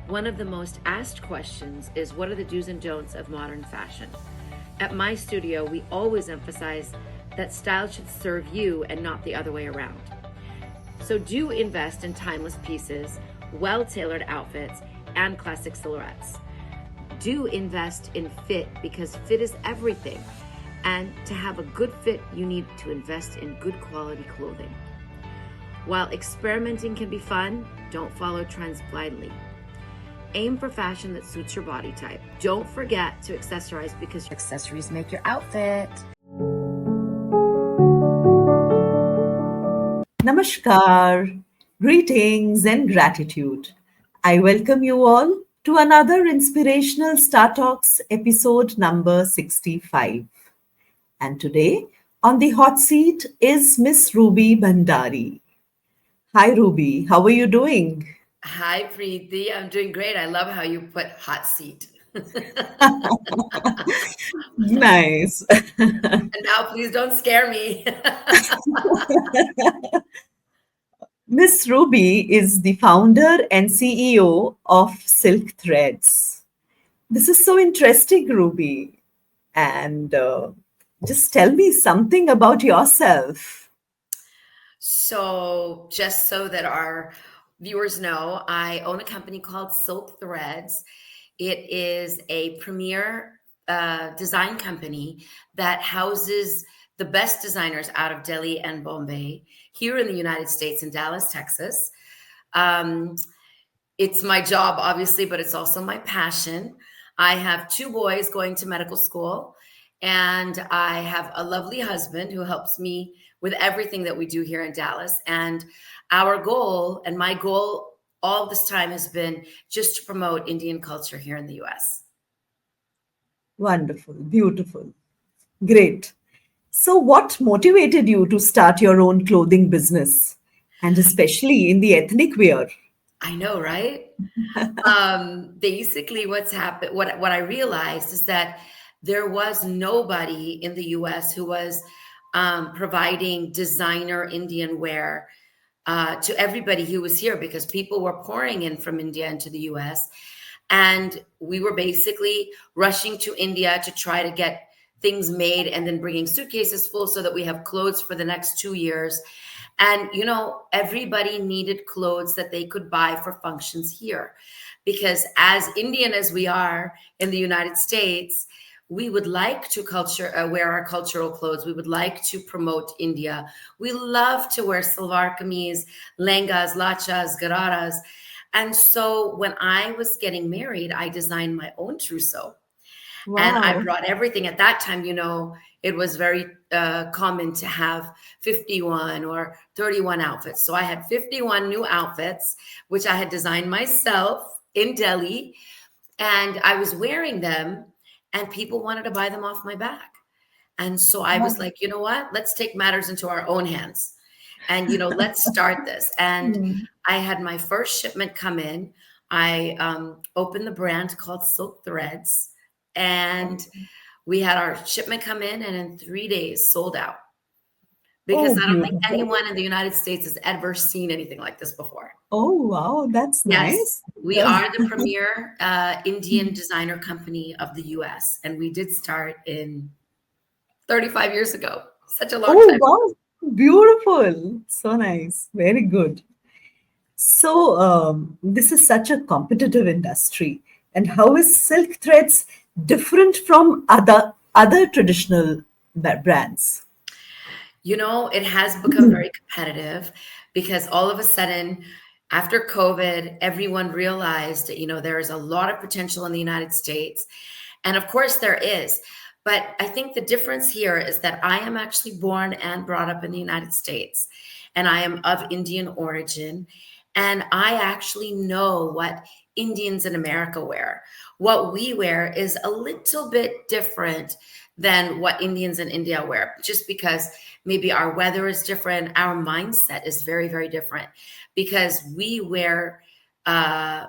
One of the most asked questions is, what are the do's and don'ts of modern fashion? At my studio, we always emphasize that style should serve you and not the other way around. So do invest in timeless pieces, well-tailored outfits, and classic silhouettes. Do invest in fit because fit is everything. And to have a good fit, you need to invest in good quality clothing. While experimenting can be fun, don't follow trends blindly. Aim for fashion that suits your body type. Don't forget to accessorize because your accessories make your outfit. Namaskar, greetings and gratitude. I welcome you all to another Inspirational Star Talks episode number 65. And today on the hot seat is Miss Ruby Bhandari. Hi Ruby, how are you doing? Hi, Preeti. I'm doing great. I love how you put hot seat. Nice. And now please don't scare me. Miss Ruby is the founder and CEO of Silk Threads. This is so interesting, Ruby. And just tell me something about yourself. So, just so that our viewers know, I own a company called Silk Threads. It is a premier design company that houses the best designers out of Delhi and Bombay here in the United States in Dallas, Texas. Um, it's my job, obviously, but it's also my passion. I have two boys going to medical school, and I have a lovely husband who helps me with everything that we do here in Dallas. And our goal, and my goal all this time, has been just to promote Indian culture here in the US. Wonderful, beautiful, great. So, what motivated you to start your own clothing business, and especially in the ethnic wear? I know, right? Basically, what's happened, what I realized is that there was nobody in the US who was providing designer Indian wear to everybody who was here, because people were pouring in from India into the US. And we were basically rushing to India to try to get things made and then bringing suitcases full so that we have clothes for the next 2 years. And, everybody needed clothes that they could buy for functions here. Because as Indian as we are in the United States, we would like to wear our cultural clothes. We would like to promote India. We love to wear salwar kameez, lengas, lachas, gararas. And so when I was getting married, I designed my own trousseau. And I Wow. brought everything. At that time, it was very common to have 51 or 31 outfits. So I had 51 new outfits, which I had designed myself in Delhi. And I was wearing them, and people wanted to buy them off my back. And so I was like, you know what? Let's take matters into our own hands. And, let's start this. And Hmm. I had my first shipment come in. I opened the brand called Silk Threads. And we had our shipment come in, and in 3 days sold out, because Oh, I don't think beautiful. anyone in the United States has ever seen anything like this before. Oh, wow, that's Yes, nice. we are the premier Indian designer company of the US, and we did start in 35 years ago. Such a long Oh, time. wow, beautiful. So nice. Very good. So, this is such a competitive industry. And how is silk threads different from other traditional brands? It has become very competitive, because all of a sudden, after COVID, everyone realized that, there is a lot of potential in the United States. And of course, there is. But I think the difference here is that I am actually born and brought up in the United States, and I am of Indian origin. And I actually know what Indians in America wear. What we wear is a little bit different than what Indians in India wear, just because maybe our weather is different. Our mindset is very, very different, because we wear uh,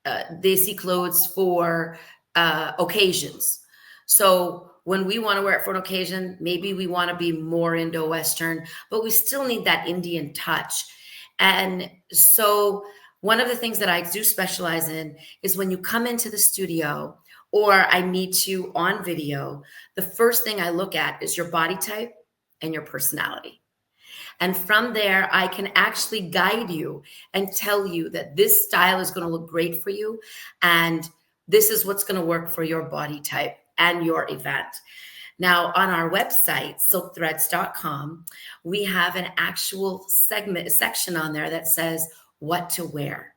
desi clothes for occasions. So when we want to wear it for an occasion, maybe we want to be more Indo-Western, but we still need that Indian touch. And so One of the things that I do specialize in is when you come into the studio or I meet you on video, the first thing I look at is your body type and your personality. And from there, I can actually guide you and tell you that this style is going to look great for you. And this is what's going to work for your body type and your event. Now, on our website, silkthreads.com, we have an actual section on there that says what to wear.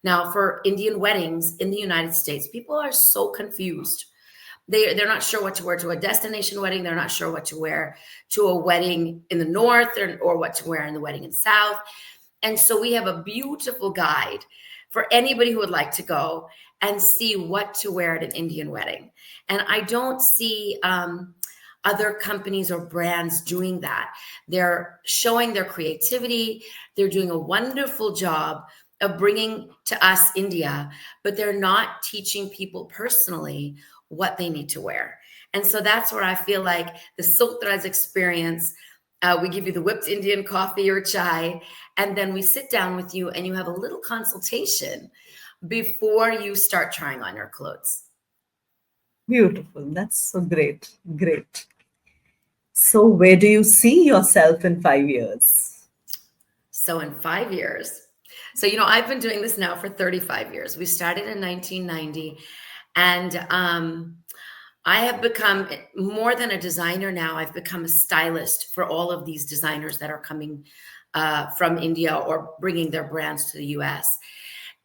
Now, for Indian weddings in the United States, people are so confused. They're not sure what to wear to a destination wedding. They're not sure what to wear to a wedding in the north or what to wear in the wedding in the south. And so we have a beautiful guide for anybody who would like to go and see what to wear at an Indian wedding. And I don't see other companies or brands doing that. They're showing their creativity. They're doing a wonderful job of bringing to us India, but they're not teaching people personally what they need to wear. And so that's where I feel like the Silk Threads experience, we give you the whipped Indian coffee or chai, and then we sit down with you and you have a little consultation before you start trying on your clothes. Beautiful. That's so great. Great. So, where do you see yourself in 5 years? So in 5 years, so, I've been doing this now for 35 years. We started in 1990, and I have become more than a designer now. I've become a stylist for all of these designers that are coming from India or bringing their brands to the US.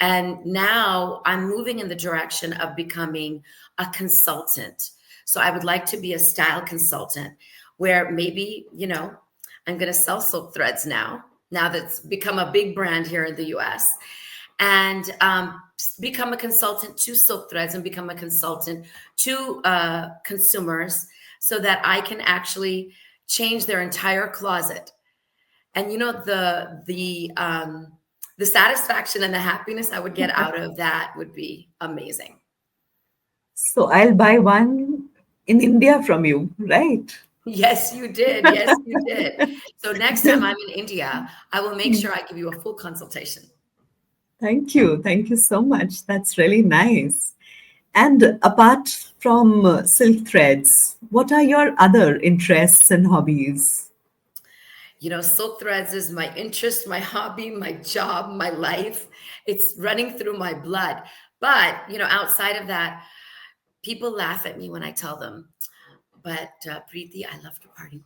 And now I'm moving in the direction of becoming a consultant. So I would like to be a style consultant where maybe, I'm going to sell Silk Threads now that's become a big brand here in the US, and become a consultant to Silk Threads and become a consultant to consumers so that I can actually change their entire closet. And the satisfaction and the happiness I would get out of that would be amazing. So, I'll buy one in India from you, right? Yes, you did. Yes, you did. So next time I'm in India, I will make sure I give you a full consultation. Thank you. Thank you so much. That's really nice. And apart from silk threads, what are your other interests and hobbies? Silk Threads is my interest, my hobby, my job, my life. It's running through my blood. But, outside of that, people laugh at me when I tell them, but Preeti, I love to party.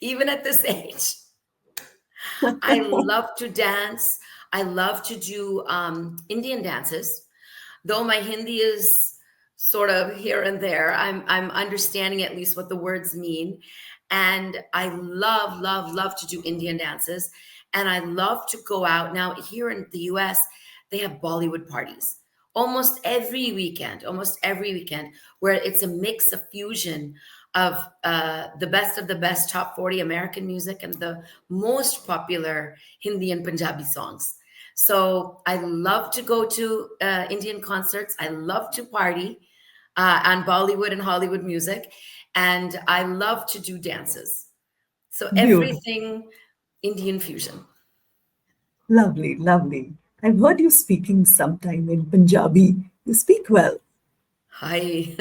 Even at this age, I love to dance. I love to do Indian dances. Though my Hindi is sort of here and there, I'm understanding at least what the words mean. And I love, love, love to do Indian dances. And I love to go out. Now, here in the US, they have Bollywood parties almost every weekend, where it's a mix of fusion of the best top 40 American music and the most popular Hindi and Punjabi songs. So I love to go to Indian concerts. I love to party on Bollywood and Hollywood music. And I love to do dances. So Beautiful. everything Indian fusion. Lovely, lovely. I've heard you speaking sometime in Punjabi. You speak well. Hi.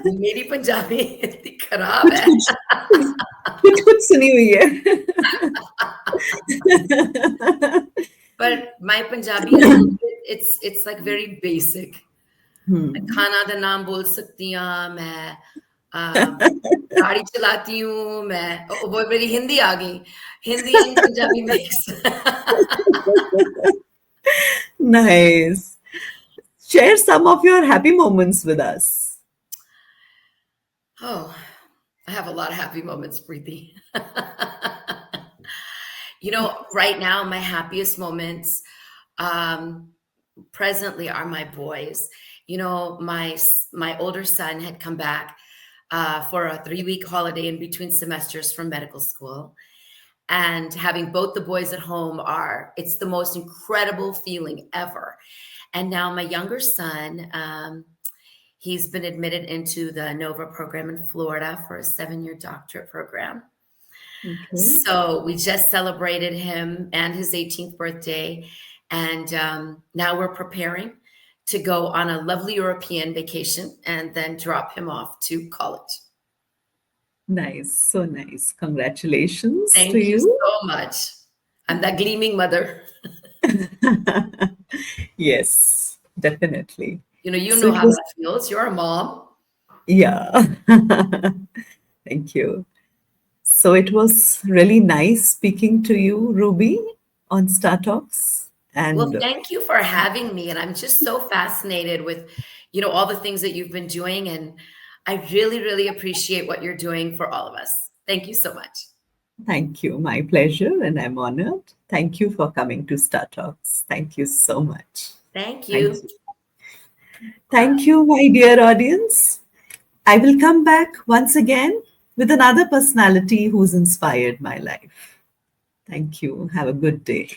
मेरी पंजाबी इतनी खराब कुछ है. कुछ कुछ कुछ सुनी हुई है. But my Punjabi is a little bit, it's like very basic. खाना का नाम बोल सकती हूँ मैं, गाड़ी चलाती हूँ मैं. वो मेरी हिंदी आ गई, Hindi and Punjabi mix. Nice. Share some of your happy moments with us. Oh, I have a lot of happy moments, Preeti. Right now, my happiest moments presently are my boys. My older son had come back for a 3-week holiday in between semesters from medical school. And having both the boys at home it's the most incredible feeling ever. And now my younger son, he's been admitted into the NOVA program in Florida for a 7-year doctorate program. Okay. So we just celebrated him and his 18th birthday. And now we're preparing to go on a lovely European vacation and then drop him off to college. Nice. So nice. Congratulations to Thank you you. so much. I'm that gleaming mother. Yes, definitely. You So know it how was, that feels. You're a mom. yeah. Thank you. So it was really nice speaking to you, Ruby, on Star Talks. Well, And thank you for having me. And I'm just so fascinated with, all the things that you've been doing. And I really, really appreciate what you're doing for all of us. Thank you so much. thank you. My pleasure. And I'm honored. Thank you for coming to Star Talks. Thank you so much. Thank Thank you. you. Bye. Thank you, my dear audience. I will come back once again with another personality who's inspired my life. Thank you. Have a good day.